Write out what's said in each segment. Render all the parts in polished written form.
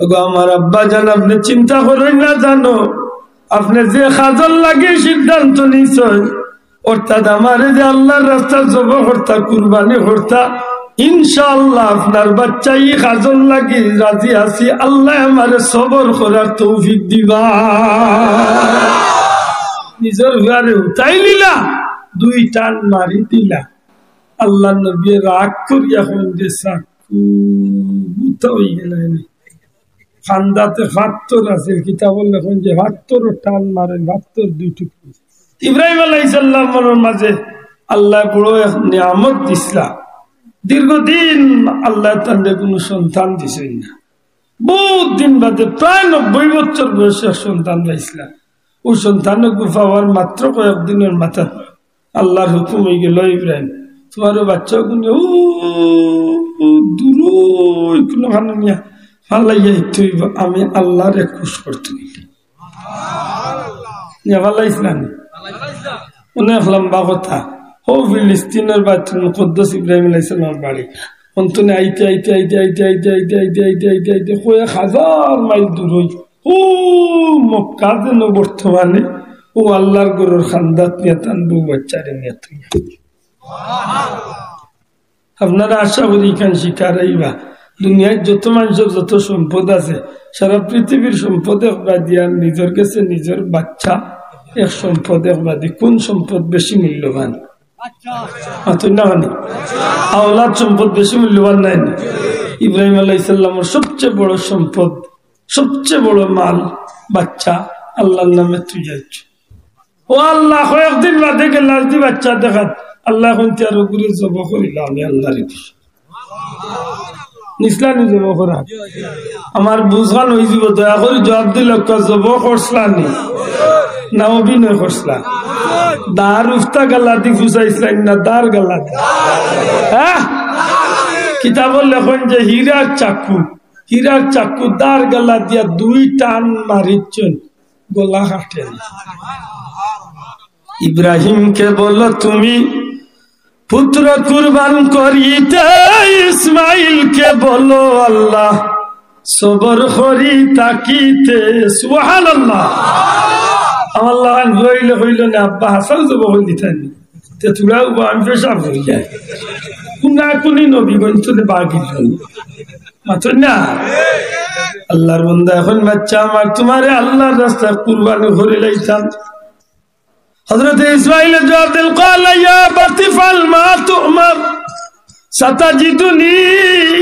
আমার আব্বা জান আপনি চিন্তা করেন না, জানো আপনি যে খাজল লাগে সিদ্ধান্ত নিছেন অর্থাৎ আমারে যে আল্লাহর রাস্তায় জবাই করতা, কুরবানি করতা, ইনশাআল্লাহ আপনার বাচ্চা ই খাজল লাগি রাজি আছি, আল্লাহ আমারে সবর করার তৌফিক দিবা। নিজের ঘরে উঠাই নিলা, 2 টান মারি দিলা। আল্লাহ নবী রাগ করিয়া যে চাকু বুতা হয়ে গেলেন, খান্দাতে ৭২ আছে, কিতাব লেখেন যে ৭২ টান মারেন, ৭২ 2 টুকরো। ইব্রাহিম আলাইহিস সালামের মাঝে আল্লাহ বড় এক নিয়ামত দিছিলা। দীর্ঘদিন আল্লাহ তাদের কোন সন্তান দিছেন না, বহুত দিন বাদে প্রায় ৯০ বছর বয়সে সন্তান পাইছিলাম। ও সন্তান পাওয়ার মাত্র কয়েকদিনের মাথা আল্লাহর হুকুম হয়ে গেল, ইব্রাহিম তোমারও বাচ্চা গুনে দূর কোনো খানো নিয়া ফালাইয়া তুইব, আমি আল্লাহরে খুশ করতে ফালাইছিলাম। অনেক লম্বা কথা। ও ফিলিস্তিনের বাচ্চা মুকদ্দাস ইব্রাহিম আলাইহিস সালামের বাড়ি অন্তনে আইতে আইতে আইতে আইতে আইতে আইতে আইতে আইতে আইতে আইতে কয়েক হাজার মাইল দূর হই ও মক্কা যেন বর্তমানে ও আল্লাহর গরুর খান্দাত নিয়ে টানবো বাচ্চারে নিয়ে তুই। আপনারা আশা করি এখান শিকার আইবা। দুনিয়ায় যত মানুষের যত সম্পদ আছে, সারা পৃথিবীর সম্পদ একবার দিয়া নিজের কাছে নিজের বাচ্চা এক সম্পদ একবার দি, কোন সম্পদ বেশি মূল্যবান? আওলাদ সম্পদ বেশি মূল্যবান নাই? ইব্রাহিম আলাইহিস সালামের সবচেয়ে বড় সম্পদ, সবচেয়ে বড় মাল বাচ্চা। আল্লাহর নামে তুই যাচ্ছ, ও আল্লাহ কয়েকদিন বাদে গেলাম বাচ্চা দেখাত, আল্লাহ এখন তেরো করে জব করিল, আমি আল্লাহর নিসলানি জব করা আমার বুঝান হয়ে যাব। দয়া করে জবাব দিল, জব করসলানি না অভিনয় করসলা? দার উফতা গালা দি ফুসাইছিলেন না দার গালা? হ্যাঁ, কিতাবর লেখন যে হীরার চাকু দার গালা দিয়া 2 টান মারিছেন, গলা কাটে। ইব্রাহিমকে বলো তুমি পুত্র কুরবান করিতে, ইসমাইলকে বলো আল্লাহ সবর করি তাকিতে। সুবহানাল্লাহ। আমার লাগান হইল না আব্বা হাসান যাব হইল দিতেন তোরাও আমি পেশাব হয়ে যায় কোনা কোনি নবীগঞ্জ বাগিল মাত্র না। আল্লাহর বান্দা এখন বাচ্চা আমার তোমারে আল্লাহর রাস্তায় কুরবানি করে লাইতাম। হযরত ইসমাঈল জবাব দিল, ক্বালা ইয়া আবাতি ফাল মা তু'মার সাতাজিদুনি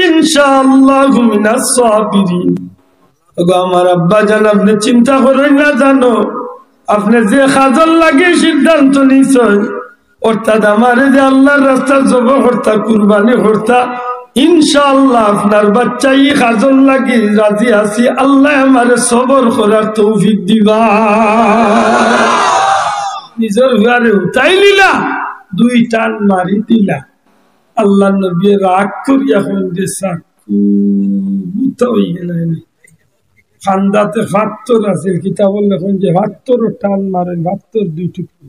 ইনশাআল্লাহু মিনাস সাবিরিন। ওগো আমার আব্বা জান আপনি চিন্তা করেন না, জানো আপনি যে খাজল লাগে সিদ্ধান্ত নিছেন অর্থাৎ আমারে যে আল্লাহর রাস্তায় জবাই করতা, কুরবানি করতা, ইনশাআল্লাহ আপনার বাচ্চা ই খাজল লাগি রাজি আছি, আল্লাহ আমারে সবর করার তৌফিক দিবা। নিজের ঘরে উঠাই নিলা, 2 টান মারি দিলা। আল্লাহ নবী রাগ করিয়া যে চাকু বুতা হয়ে গেলেন, খান্দাতে ৭২ আছে, কিতাব লেখেন যে ৭২ টান মারেন, ৭২ 2 টুকরো।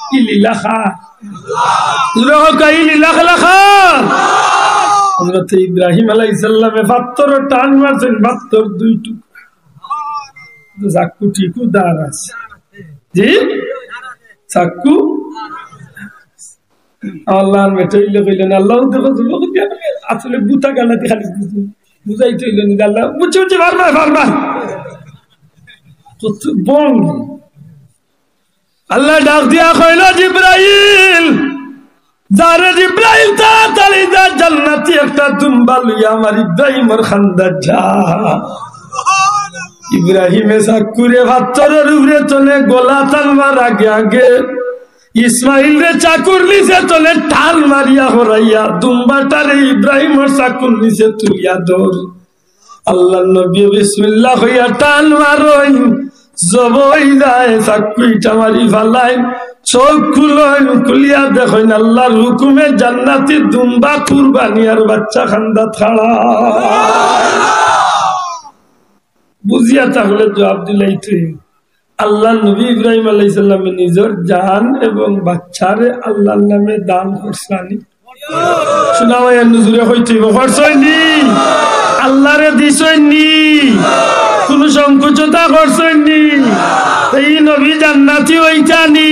কি লীলা খা হযরত ইব্রাহিম আলাইহিস সালামে ৭২ টান মারছেন, ৭২ 2 টুকরো। চাকু ঠিকু দাঁড় আছে জি, চাকু আল্লাহ মেটাইলে কইলেন আল্লাহ দেখো আসলে বুতা গালাতে খালি বুঝাইতে হইলেন আল্লাহ বুঝছে বুঝছে বারবার বং আল্লাহ ডাক দিয়া কইল, জিব্রাইল যারে জিব্রাইল তাড়াতাড়ি যা জান্নাতি একটা দুম্বা লইয়া আমার ইব্রাহিমের খান্দাত যা। ইব্রাহিমে চাকুরে ৭২ উপরে চলে গোলা টানবার আগে আগে ইসমাইল রে চাকুর নিচে চলে ঠাল মারিয়া হরাইয়া দুম্বাটারে ইব্রাহিমের চাকুর নিচে তুলিয়া দৌড়। আল্লাহ নবী বিসমিল্লাহ হইয়া টাল মারই জবই যায়, চাকুইটা মারি ফালাই, চোখ খুলিয়া দেখেন আল্লাহর হুকুমে জান্নাতি দুম্বা কুরবানি আর বাচ্চা খান্দা ছাড়া। বুঝিয়া তাহলে জবাব দিলাই তুই আল্লাহ নবী ইব্রাহিম আলাইহিস সালামের নিজের জান এবং বাচ্চারে আল্লাহর নামে দান করছানি। শোনা ভাই নুজুরে হইতে করছনি আল্লাহরে দিছনি, কোন সংকোচতা করছনি। এই নবী জান্নাতি হইতানি,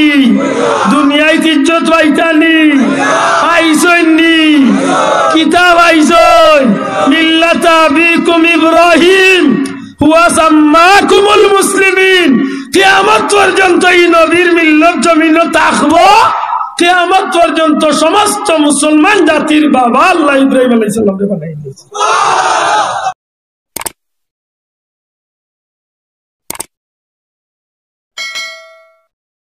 দুনিয়ায় ইজ্জত পাইতানি, আইছনি কিতাব আইছই মিল্লাতা আবিকুম ইব্রাহিম হুয়া সাম্মাকুমুল মুসলিমিন। কিয়ামত পর্যন্ত এই নবীর মিল্লত জমিনে থাকবো, কিয়ামত পর্যন্ত সমস্ত মুসলমান জাতির বাবা আল্লাহ ইব্রাহিম আলাইহিস সালামকে বানাই দিয়েছে।